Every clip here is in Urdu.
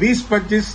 20-25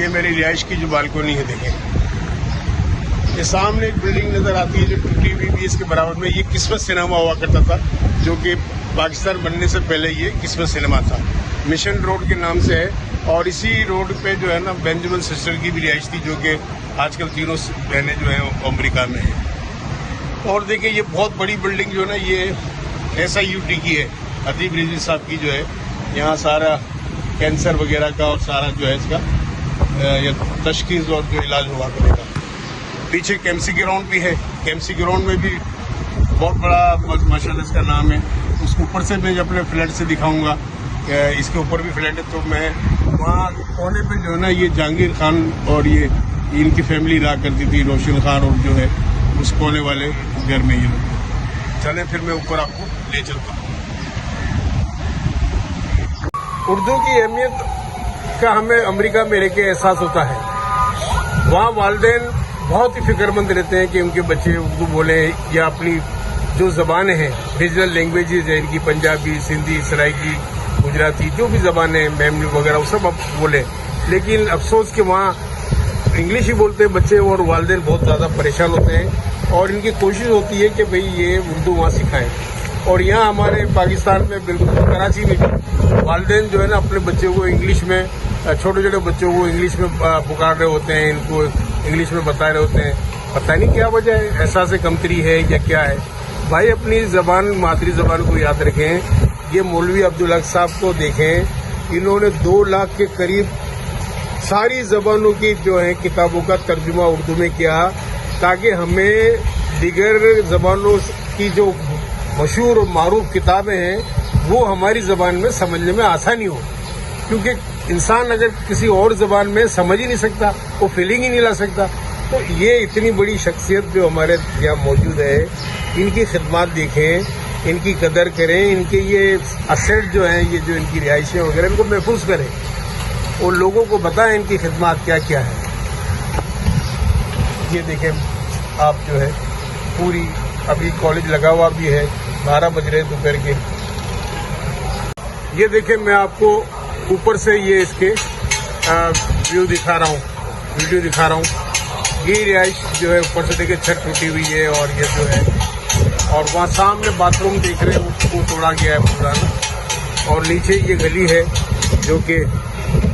یہ میری رہائش کی جو بالکونی ہے دیکھیں. یہ سامنے ایک بلڈنگ نظر آتی ہے جو ٹوٹی ہوئی بھی اس کے برابر میں. یہ قسمت سنیما ہوا کرتا تھا جو کہ پاکستان بننے سے پہلے یہ قسمت سنیما تھا. مشن روڈ کے نام سے ہے. اور اسی روڈ پہ جو ہے نا بینجمن سسٹر کی بھی رہائش تھی جو کہ آج کل تینوں بہنیں جو ہیں امریکہ میں ہیں. اور دیکھیں یہ بہت بڑی بلڈنگ جو ہے نا یہ SIUT کی ہے, عتیب رضوی صاحب کی جو ہے. یہاں سارا کینسر وغیرہ کا اور سارا جو ہے اس کا تشخیص اور جو علاج ہوا کرے گا. پیچھے KMC گراؤنڈ بھی ہے. KMC گراؤنڈ میں بھی بہت بڑا ماشاءاللہ اس کا نام ہے. اس کے اوپر سے میں اپنے فلیٹ سے دکھاؤں گا, اس کے اوپر بھی فلیٹ ہے. تو میں وہاں کونے پہ جو ہے نا یہ جہانگیر خان اور یہ ان کی فیملی رہا کرتی تھی, روشن خان اور جو ہے اس کونے والے گھر میں یہ لوگ. چلیں پھر میں اوپر آپ کو لے چلتا ہوں. اردو کی اہمیت کا ہمیں امریکہ میں رہ کے احساس ہوتا ہے. وہاں والدین بہت ہی فکر مند رہتے ہیں کہ ان کے بچے اردو بولیں یا اپنی جو زبانیں ہیں ریجنل لینگویجز ہیں ان کی, پنجابی, سندھی, سرائکی, گجراتی, جو بھی زبانیں میمنی وغیرہ وہ سب اب بولیں. لیکن افسوس کہ وہاں انگلش ہی بولتے ہیں بچے اور والدین بہت زیادہ پریشان ہوتے ہیں. اور ان کی کوشش ہوتی ہے کہ بھئی یہ اردو وہاں سکھائیں. اور یہاں ہمارے پاکستان میں بالکل کراچی میں بھی والدین جو ہے نا اپنے بچوں کو انگلش میں, چھوٹے چھوٹے بچوں کو انگلش میں پکار رہے ہوتے ہیں, ان کو انگلش میں بتا رہے ہوتے ہیں. پتہ نہیں کیا وجہ ہے, احساس کمتری ہے یا کیا ہے. بھائی اپنی زبان, مادری زبان کو یاد رکھیں. یہ مولوی عبدالحق صاحب کو دیکھیں, انہوں نے 2 لاکھ کے قریب ساری زبانوں کی جو ہے کتابوں کا ترجمہ اردو میں کیا تاکہ ہمیں دیگر زبانوں کی جو مشہور اور معروف کتابیں ہیں وہ ہماری زبان میں سمجھنے میں آسانی ہو. کیونکہ انسان اگر کسی اور زبان میں سمجھ ہی نہیں سکتا, وہ فیلنگ ہی نہیں لا سکتا. تو یہ اتنی بڑی شخصیت جو ہمارے یہاں موجود ہے, ان کی خدمات دیکھیں, ان کی قدر کریں, ان کے یہ اسیٹ جو ہیں, یہ جو ان کی رہائشیں وغیرہ, ان کو محفوظ کریں اور لوگوں کو بتائیں ان کی خدمات کیا کیا ہے. یہ دیکھیں آپ جو ہے پوری, ابھی کالج لگا ہوا بھی ہے, 12 بج رہے دوپہر کے. یہ دیکھیں میں آپ کو اوپر سے یہ اس کے ویڈیو دکھا رہا ہوں. یہ رہائش جو ہے اوپر سے دیکھیں چھت ٹوٹی ہوئی ہے اور یہ جو ہے, اور وہاں سامنے باتھ روم دیکھ رہے ہیں اس کو توڑا گیا ہے پورا. اور نیچے یہ گلی ہے جو کہ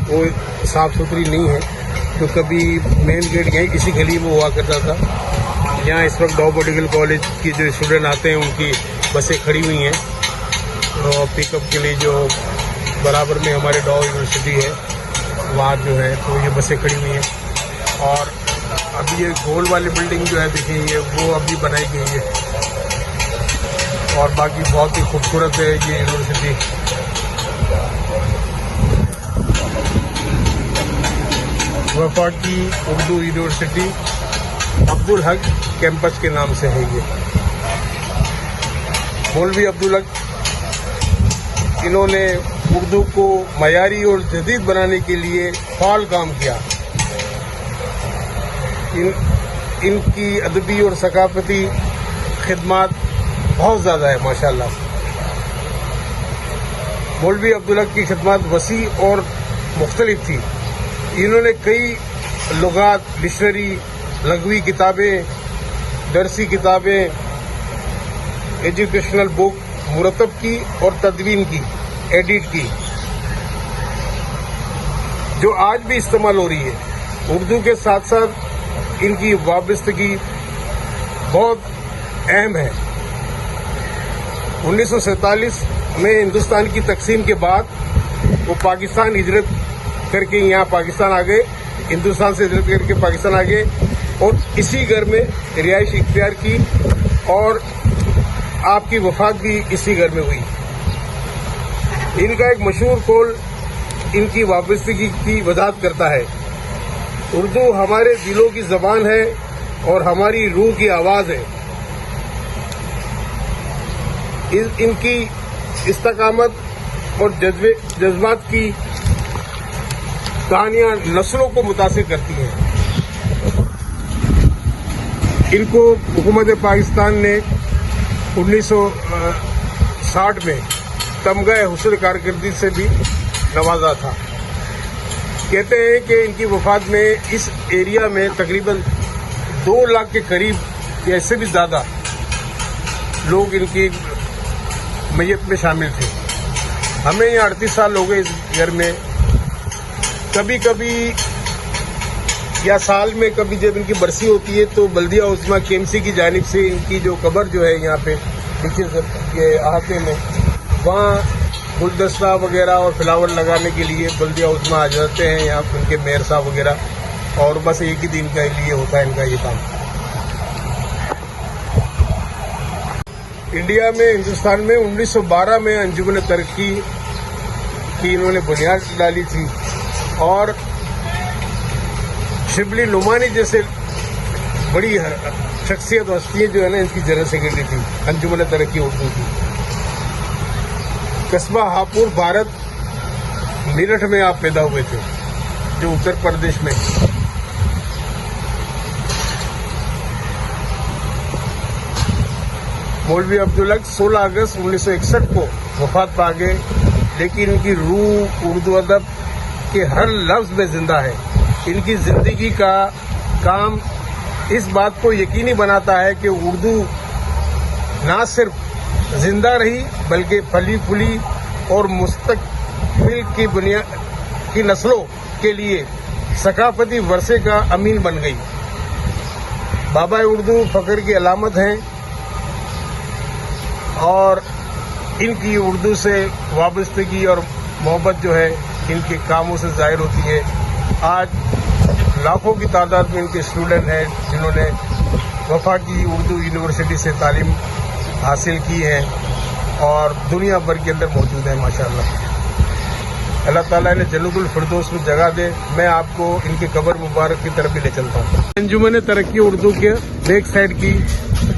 وہ صاف ستھری نہیں ہے, تو کبھی مین گیٹ یہیں کسی گلی میں ہوا کرتا تھا. یہاں اس وقت ڈاؤ میڈیکل کالج کی جو اسٹوڈنٹ آتے ہیں ان کی بسیں کھڑی ہوئی ہیں پک اپ کے لیے. جو برابر میں ہمارے ڈاؤ یونیورسٹی ہے وہاں جو ہے تو یہ بسیں کھڑی ہوئی ہیں. اور ابھی یہ گول والی بلڈنگ جو ہے دیکھیں یہ وہ ابھی بنائی گئی ہے, اور باقی بہت ہی خوبصورت ہے یہ یونیورسٹی. وفاقی اردو یونیورسٹی عبدالحق کیمپس کے نام سے ہے. یہ مولوی عبدالحق, انہوں نے اردو کو معیاری اور جدید بنانے کے لیے فعال کام کیا. ان کی ادبی اور ثقافتی خدمات بہت زیادہ ہے ماشاءاللہ. مولوی عبدالحق کی خدمات وسیع اور مختلف تھی. انہوں نے کئی لغات, ڈکشنری, لغوی کتابیں, درسی کتابیں, ایجوکیشنل بک مرتب کی اور تدوین کی, ایڈٹ کی, جو آج بھی استعمال ہو رہی ہے. اردو کے ساتھ ساتھ ان کی وابستگی بہت اہم ہے. 1947 میں ہندوستان کی تقسیم کے بعد وہ پاکستان ہجرت کر کے یہاں پاکستان آ گئے, ہندوستان سے ہجرت کر کے پاکستان آ گئے اور اسی گھر میں رہائش اختیار کی, اور آپ کی وفات بھی اسی گھر میں ہوئی. ان کا ایک مشہور قول ان کی وابستگی کی وضاحت کرتا ہے. اردو ہمارے دلوں کی زبان ہے اور ہماری روح کی آواز ہے. ان کی استقامت اور جذبات کی کہانیاں نسلوں کو متاثر کرتی ہیں. ان کو حکومت پاکستان نے 1960 میں تمغہ حسن کارکردگی سے بھی نوازا تھا. کہتے ہیں کہ ان کی وفات میں اس ایریا میں تقریباً 2 لاکھ کے قریب یا اس سے بھی زیادہ لوگ ان کی میت میں شامل تھے. ہمیں یہاں 38 سال ہو گئے اس گھر میں. کبھی کبھی یا سال میں کبھی جب ان کی برسی ہوتی ہے تو بلدیہ عظمیٰ KMC کی جانب سے ان کی جو قبر جو ہے یہاں پہ یہ احاطے میں وہاں گلدستہ وغیرہ اور فلاور لگانے کے لیے بلدیہ عظمیٰ آ جاتے ہیں یہاں ان کے میئر صاحب وغیرہ, اور بس ایک ہی دن کے لیے ہوتا ہے ان کا یہ کام. انڈیا میں ہندوستان میں 1912 میں انجمن ترقی کی انہوں نے بنیاد ڈالی تھی, اور شبلی نعمانی جیسے بڑی شخصیت ہستیاں جو ہے نا ان کی جنرل سیکرٹری تھی انجمن ترقی اردو کی. قصبہ ہاپور بھارت میرٹھ میں آپ پیدا ہوئے تھے جو اتر پردیش میں. مولوی عبدالحق 16 اگست 1961 کو وفات پا گئے, لیکن ان کی روح اردو ادب کے ہر لفظ میں زندہ ہے. ان کی زندگی کا کام اس بات کو یقینی بناتا ہے کہ اردو نہ صرف زندہ رہی بلکہ پھلی پھولی اور مستقبل کی بنیاد کی نسلوں کے لیے ثقافتی ورثے کا امین بن گئی. بابا اردو فخر کی علامت ہیں اور ان کی اردو سے وابستگی اور محبت جو ہے ان کے کاموں سے ظاہر ہوتی ہے. آج لاکھوں کی تعداد میں ان کے اسٹوڈنٹ ہیں جنہوں نے وفاقی اردو یونیورسٹی سے تعلیم حاصل کی ہے اور دنیا بھر کے اندر موجود ہیں ماشاءاللہ. اللہ تعالیٰ نے جنت الفردوس میں جگہ دے. میں آپ کو ان کی قبر مبارک کی طرف بھی لے چلتا ہوں. انجمن ترقی اردو کے بیک سائڈ کی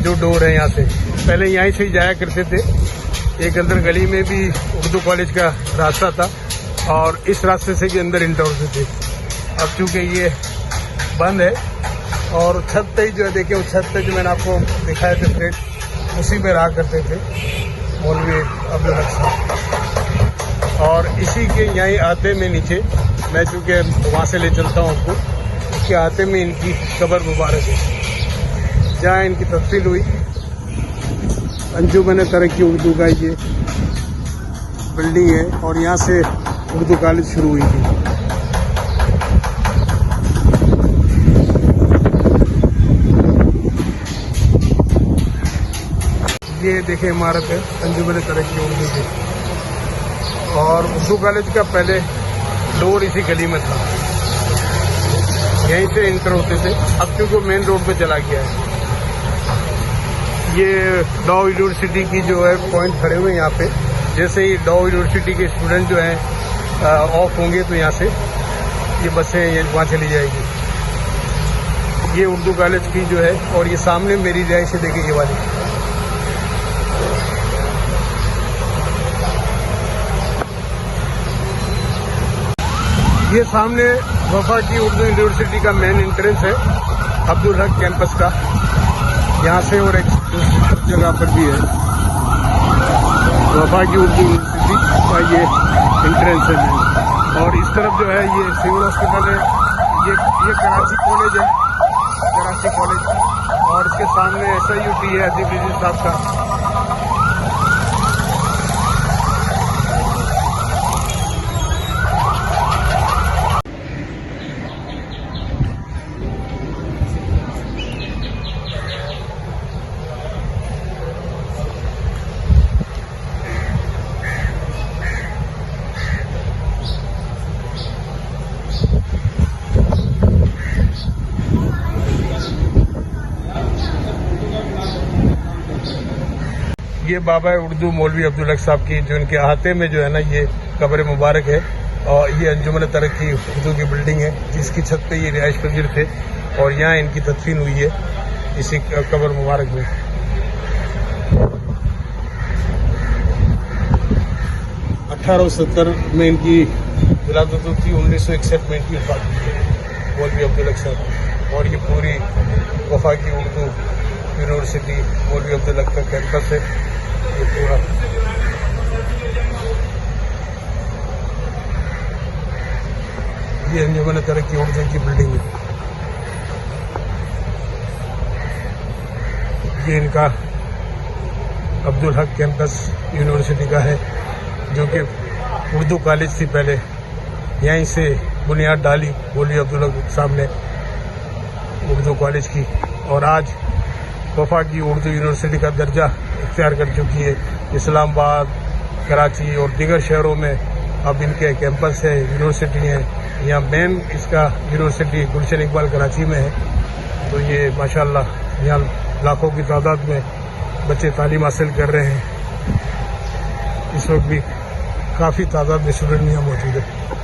جو ڈور ہے یہاں سے, پہلے یہیں سے ہی جایا کرتے تھے. ایک اندر گلی میں بھی اردو کالج کا راستہ تھا اور اس راستے سے بھی اندر انٹر ہوتے تھے. اب چونکہ یہ بند ہے اور چھت پہ ہی جو ہے دیکھیں اس چھت پہ جو میں نے آپ کو دکھائے تھے فلیٹ اسی میں رہا کرتے تھے مولوی عبدالحق صاحب. اور اسی کے یہیں آتے میں نیچے میں چونکہ وہاں سے لے چلتا ہوں آپ کو, اس کے آتے میں ان کی قبر مبارک ہے جہاں ان کی تفصیل ہوئی. انجمن ترقی اردو کا یہ بلڈنگ ہے اور یہاں سے اردو کالج شروع ہوئی تھی. یہ دیکھیں عمارت ہے انجمن ترقی اردو کی, اور اردو کالج کا پہلے ڈور اسی گلی میں تھا, یہیں سے انٹر ہوتے تھے. اب کیونکہ مین روڈ پہ چلا گیا ہے. یہ ڈاؤ یونیورسٹی کی جو ہے پوائنٹ کھڑے ہوئے یہاں پہ, جیسے ہی ڈاؤ یونیورسٹی کے اسٹوڈنٹ جو ہیں آف ہوں گے تو یہاں سے یہ بسیں یہ وہاں چلی جائے گی. یہ اردو کالج کی جو ہے, اور یہ سامنے میری رہائش ہے دیکھیں یہ والی. یہ سامنے وفاقی اردو یونیورسٹی کا مین انٹرنس ہے عبدالحق کیمپس کا, یہاں سے اور ایک دوسری جگہ پر بھی ہے وفاقی اردو یونیورسٹی کا یہ انٹرنس ہے. اور اس طرف جو ہے یہ سول ہاسپٹل ہے, یہ کراچی کالج ہے, کراچی کالج, اور اس کے سامنے SIUT ہے عزیز رضی صاحب کا. یہ بابا اردو مولوی عبدالحق صاحب کی جو ان کے احاطے میں جو ہے نا یہ قبر مبارک ہے, اور یہ انجمن ترقی اردو کی بلڈنگ ہے جس کی چھت پہ یہ رہائش پذیر تھے, اور یہاں ان کی تدفین ہوئی ہے اسی قبر مبارک میں. 1870 میں ان کی ولادت ہوئی, 1961 میں ان کی وفات ہوئی ہے مولوی عبدالحق صاحب. اور یہ پوری وفاقی اردو یونیورسٹی مولوی عبدالحق کا کیمپس ہے یہ پورا. یہ انجمن ترقی اردو کی بلڈنگ ہے. یہ ان کا عبدالحق کیمپس یونیورسٹی کا ہے، جو کہ اردو کالج تھی پہلے. یہیں سے بنیاد ڈالی مولوی عبدالحق صاحب نے اردو کالج کی، اور آج وفاقی اردو یونیورسٹی کا درجہ اختیار کر چکی ہے. اسلام آباد، کراچی اور دیگر شہروں میں اب ان کے کیمپس ہے، یونیورسٹی ہیں. یہاں مین اس کا یونیورسٹی گلشن اقبال کراچی میں ہے. تو یہ ماشاءاللہ یہاں لاکھوں کی تعداد میں بچے تعلیم حاصل کر رہے ہیں. اس وقت بھی کافی تعداد میں اسٹوڈنٹ یہاں موجود ہے.